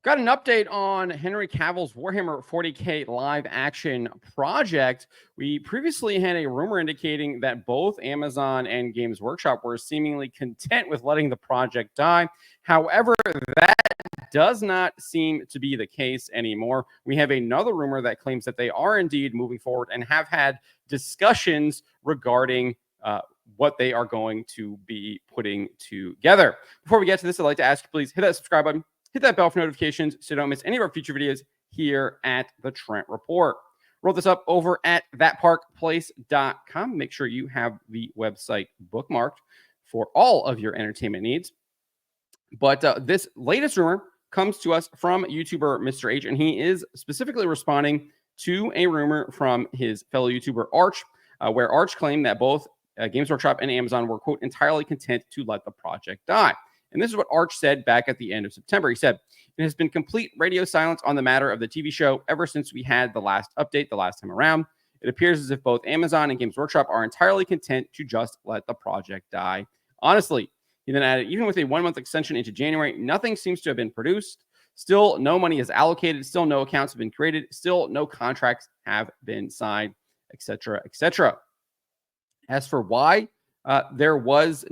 Got an update on Henry Cavill's Warhammer 40k live action project. We previously had a rumor indicating that both Amazon and Games Workshop were seemingly content with letting the project die. However, that does not seem to be the case anymore. We have another rumor that claims that they are indeed moving forward and have had discussions regarding what they are going to be putting together. Before we get to this, I'd like to ask you, please hit that subscribe button. Hit that bell for notifications so you don't miss any of our future videos here at the Trent Report. Roll this up over at thatparkplace.com. Make sure you have the website bookmarked for all of your entertainment needs. But this latest rumor comes to us from YouTuber Mr. H, and he is specifically responding to a rumor from his fellow YouTuber Arch, where Arch claimed that both Games Workshop and Amazon were, quote, entirely content to let the project die. And this is what Arch said back at the end of September. He said, "It has been complete radio silence on the matter of the TV show ever since we had the last update the last time around. It appears as if both Amazon and Games Workshop are entirely content to just let the project die. Honestly," he then added, "even with a 1-month extension into January, nothing seems to have been produced. Still, no money is allocated. Still, no accounts have been created. Still, no contracts have been signed, etc., etc." As for why there was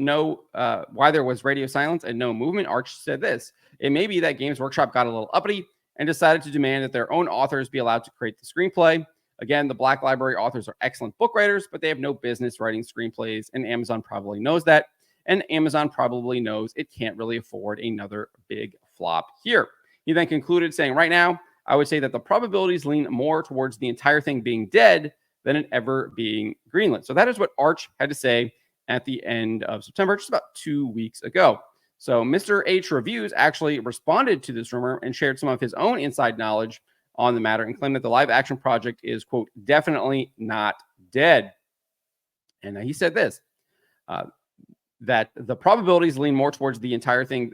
radio silence and no movement, Arch said this: "It may be that Games Workshop got a little uppity and decided to demand that their own authors be allowed to create the screenplay. Again, the Black Library authors are excellent book writers, but they have no business writing screenplays, and Amazon probably knows that. And Amazon probably knows it can't really afford another big flop here." He then concluded saying, "Right now, I would say that the probabilities lean more towards the entire thing being dead than it ever being greenlit." So that is what Arch had to say at the end of September, just about 2 weeks ago. So Mr. H Reviews actually responded to this rumor and shared some of his own inside knowledge on the matter and claimed that the live action project is, quote, definitely not dead. And he said this, that the probabilities lean more towards the entire thing.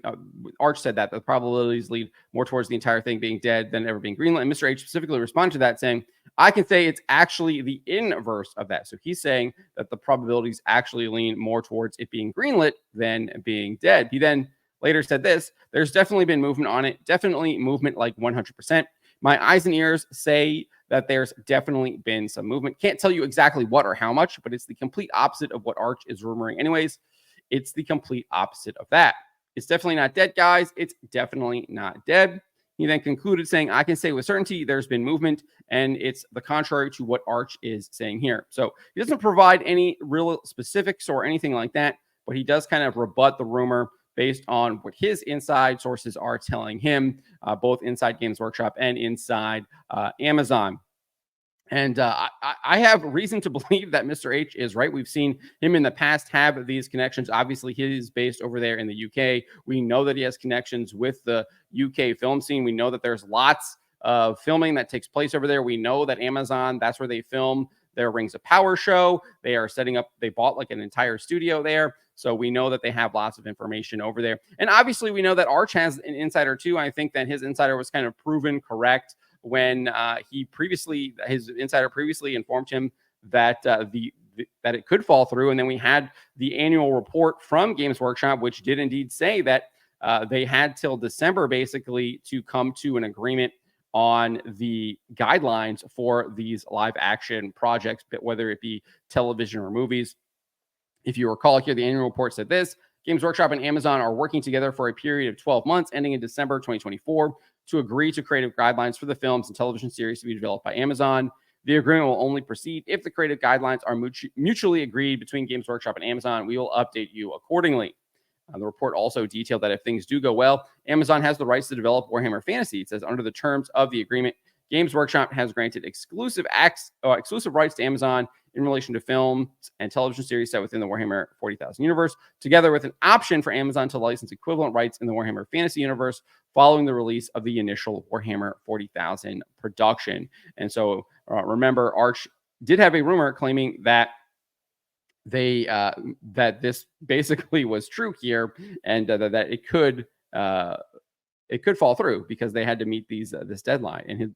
Arch said that the probabilities lean more towards the entire thing being dead than ever being greenlit. And Mr. H specifically responded to that saying, "I can say it's actually the inverse of that." So he's saying that the probabilities actually lean more towards it being greenlit than being dead. He then later said this: "There's definitely been movement on it. Definitely movement, like 100%. My eyes and ears say that there's definitely been some movement. Can't tell you exactly what or how much, but it's the complete opposite of what Arch is rumoring anyways. It's the complete opposite of that. It's definitely not dead, guys. It's definitely not dead." He then concluded saying, "I can say with certainty there's been movement, and it's the contrary to what Arch is saying here." So he doesn't provide any real specifics or anything like that, but he does kind of rebut the rumor based on what his inside sources are telling him, both inside Games Workshop and inside Amazon. And I have reason to believe that Mr. H is right. We've seen him in the past have these connections. Obviously, he is based over there in the UK. We know that he has connections with the UK film scene. We know that there's lots of filming that takes place over there. We know that Amazon, that's where they film their Rings of Power show. They are setting up, they bought like an entire studio there. So we know that they have lots of information over there. And obviously, we know that Arch has an insider too. I think that his insider was kind of proven correct when his insider previously informed him that that it could fall through. And then we had the annual report from Games Workshop, which did indeed say that they had till December basically to come to an agreement on the guidelines for these live action projects, but whether it be television or movies. If you recall here, the annual report said this: Games Workshop and Amazon are working together for a period of 12 months ending in December 2024 to agree to creative guidelines for the films and television series to be developed by Amazon. The agreement will only proceed if the creative guidelines are mutually agreed between Games Workshop and Amazon. We will update you accordingly. The report also detailed that if things do go well, Amazon has the rights to develop Warhammer Fantasy. It says under the terms of the agreement, Games Workshop has granted exclusive rights to Amazon in relation to films and television series set within the Warhammer 40,000 universe, together with an option for Amazon to license equivalent rights in the Warhammer Fantasy universe following the release of the initial Warhammer 40,000 production. And so remember, Arch did have a rumor claiming that that this basically was true here, and that it could fall through because they had to meet this deadline, and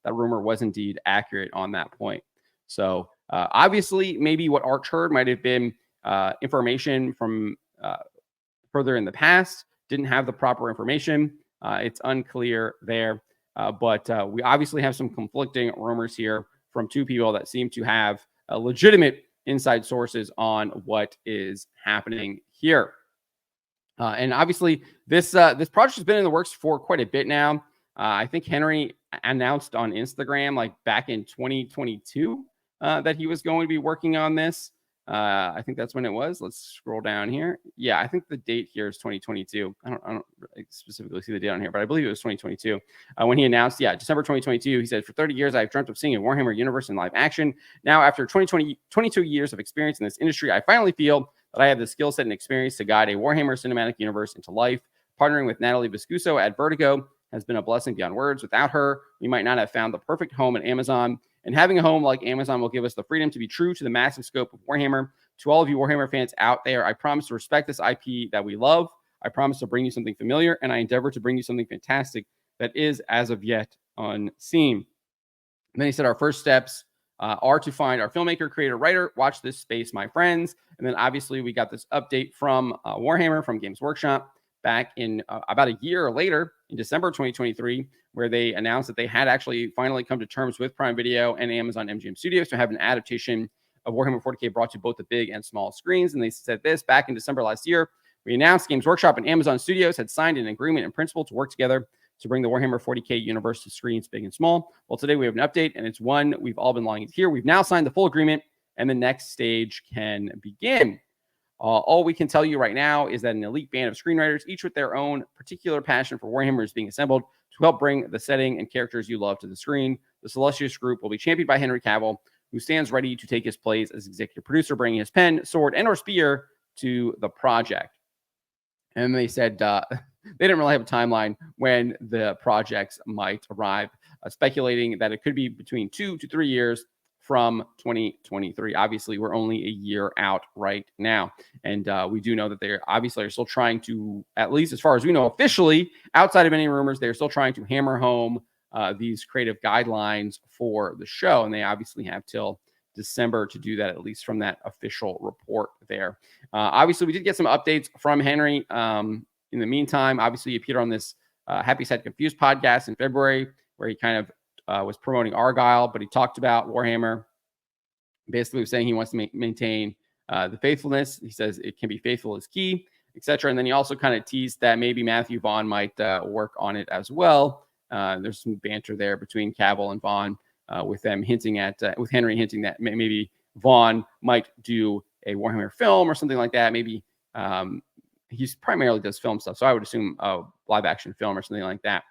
that rumor was indeed accurate on that point. So obviously, maybe what Arch heard might have been information from further in the past, didn't have the proper information. It's unclear there. But we obviously have some conflicting rumors here from two people that seem to have legitimate inside sources on what is happening here. And obviously, this project has been in the works for quite a bit now. I think Henry announced on Instagram, like back in 2022, that he was going to be working on this. I think that's when it was. Let's scroll down here. Yeah, I think the date here is 2022. I don't specifically see the date on here, but I believe it was 2022 when he announced. Yeah, December 2022. He said, "For 30 years, I've dreamt of seeing a Warhammer universe in live action. Now, after 22 years of experience in this industry, I finally feel that I have the skill set and experience to guide a Warhammer cinematic universe into life. Partnering with Natalie Viscuso at Vertigo has been a blessing beyond words. Without her, we might not have found the perfect home at Amazon. And having a home like Amazon will give us the freedom to be true to the massive scope of Warhammer. To all of you Warhammer fans out there, I promise to respect this IP that we love. I promise to bring you something familiar, and I endeavor to bring you something fantastic that is, as of yet, unseen." And then he said, "Our first steps are to find our filmmaker, creator, writer. Watch this space, my friends." And then obviously we got this update from Warhammer, from Games Workshop, back in about a year later, in December 2023, where they announced that they had actually finally come to terms with Prime Video and Amazon MGM Studios to have an adaptation of Warhammer 40k brought to both the big and small screens. And they said this back in December last year. "We announced Games Workshop and Amazon Studios had signed an agreement in principle to work together to bring the Warhammer 40k universe to screens big and small. Well, today we have an update, and it's one we've all been longing to hear. We've now signed the full agreement, and the next stage can begin. All we can tell you right now is that an elite band of screenwriters, each with their own particular passion for Warhammer, is being assembled to help bring the setting and characters you love to the screen. The Celestius group will be championed by Henry Cavill, who stands ready to take his place as executive producer, bringing his pen, sword, and/or spear to the project." And they said they didn't really have a timeline when the projects might arrive, speculating that it could be between 2 to 3 years from 2023. Obviously, we're only a year out right now. And we do know that they obviously are still trying to, at least as far as we know officially, outside of any rumors, they're still trying to hammer home these creative guidelines for the show. And they obviously have till December to do that, at least from that official report there. Obviously, we did get some updates from Henry. In the meantime, obviously, he appeared on this Happy Sad Confused podcast in February, where he kind of was promoting Argyle, but he talked about Warhammer. Basically, was saying he wants to maintain the faithfulness. He says it can be faithful is key, etc. And then he also kind of teased that maybe Matthew Vaughn might work on it as well. There's some banter there between Cavill and Vaughn, with them hinting at, with Henry hinting that maybe Vaughn might do a Warhammer film or something like that. Maybe he's primarily does film stuff, so I would assume a live action film or something like that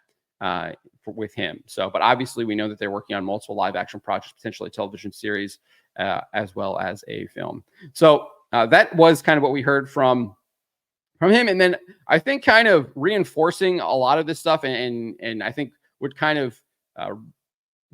with him. So, but obviously we know that they're working on multiple live action projects, potentially a television series, as well as a film. So that was kind of what we heard from him. And then I think kind of reinforcing a lot of this stuff, and I think would kind of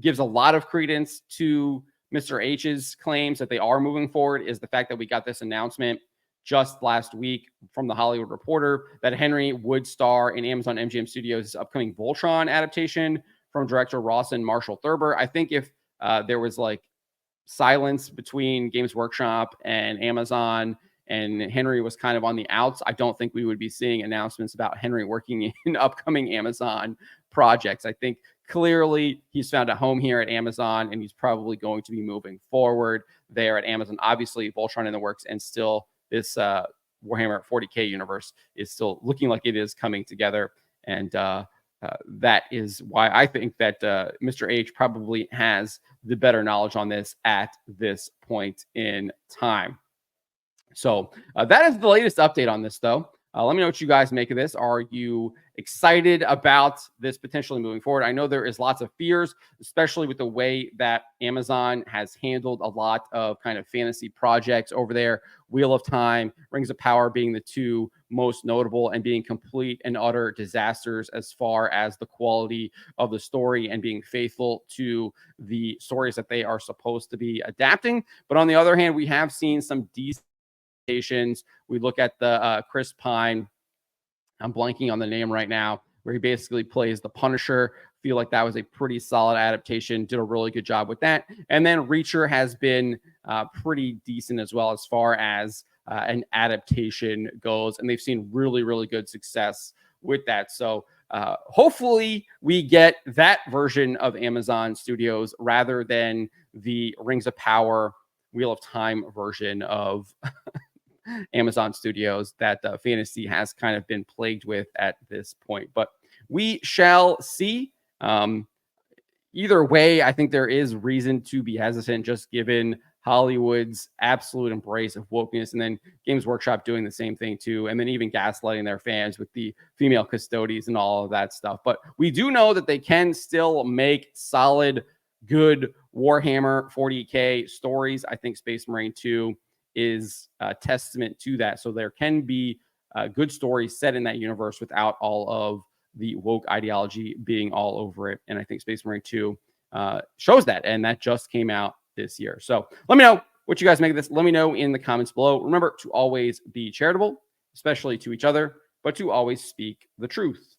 gives a lot of credence to Mr. H's claims that they are moving forward, is the fact that we got this announcement just last week from the Hollywood Reporter that Henry would star in Amazon MGM Studios' upcoming Voltron adaptation from director Rawson Marshall Thurber. I think if there was like silence between Games Workshop and Amazon, and Henry was kind of on the outs, I don't think we would be seeing announcements about Henry working in upcoming Amazon projects. I think clearly he's found a home here at Amazon, and he's probably going to be moving forward there at Amazon. Obviously, Voltron in the works, and still this Warhammer 40k universe is still looking like it is coming together. And that is why I think that Mr. H probably has the better knowledge on this at this point in time. So that is the latest update on this, though. Let me know what you guys make of this. Are you excited about this potentially moving forward? I know there is lots of fears, especially with the way that Amazon has handled a lot of kind of fantasy projects over there. Wheel of Time, Rings of Power being the two most notable, and being complete and utter disasters as far as the quality of the story and being faithful to the stories that they are supposed to be adapting. But on the other hand, we have seen some decent. We look at the Chris Pine, I'm blanking on the name right now, where he basically plays the Punisher. Feel like that was a pretty solid adaptation, did a really good job with that. And then Reacher has been pretty decent as well as far as an adaptation goes, and they've seen really, really good success with that. So hopefully we get that version of Amazon Studios rather than the Rings of Power, Wheel of Time version of Amazon Studios that fantasy has kind of been plagued with at this point. But we shall see. Either way, I think there is reason to be hesitant, just given Hollywood's absolute embrace of wokeness, and then Games Workshop doing the same thing too, and then even gaslighting their fans with the female custodies and all of that stuff. But we do know that they can still make solid, good Warhammer 40k stories. I think Space Marine 2 is a testament to that. So there can be good stories set in that universe without all of the woke ideology being all over it. And I think Space Marine 2 shows that. And that just came out this year. So let me know what you guys make of this. Let me know in the comments below. Remember to always be charitable, especially to each other, but to always speak the truth.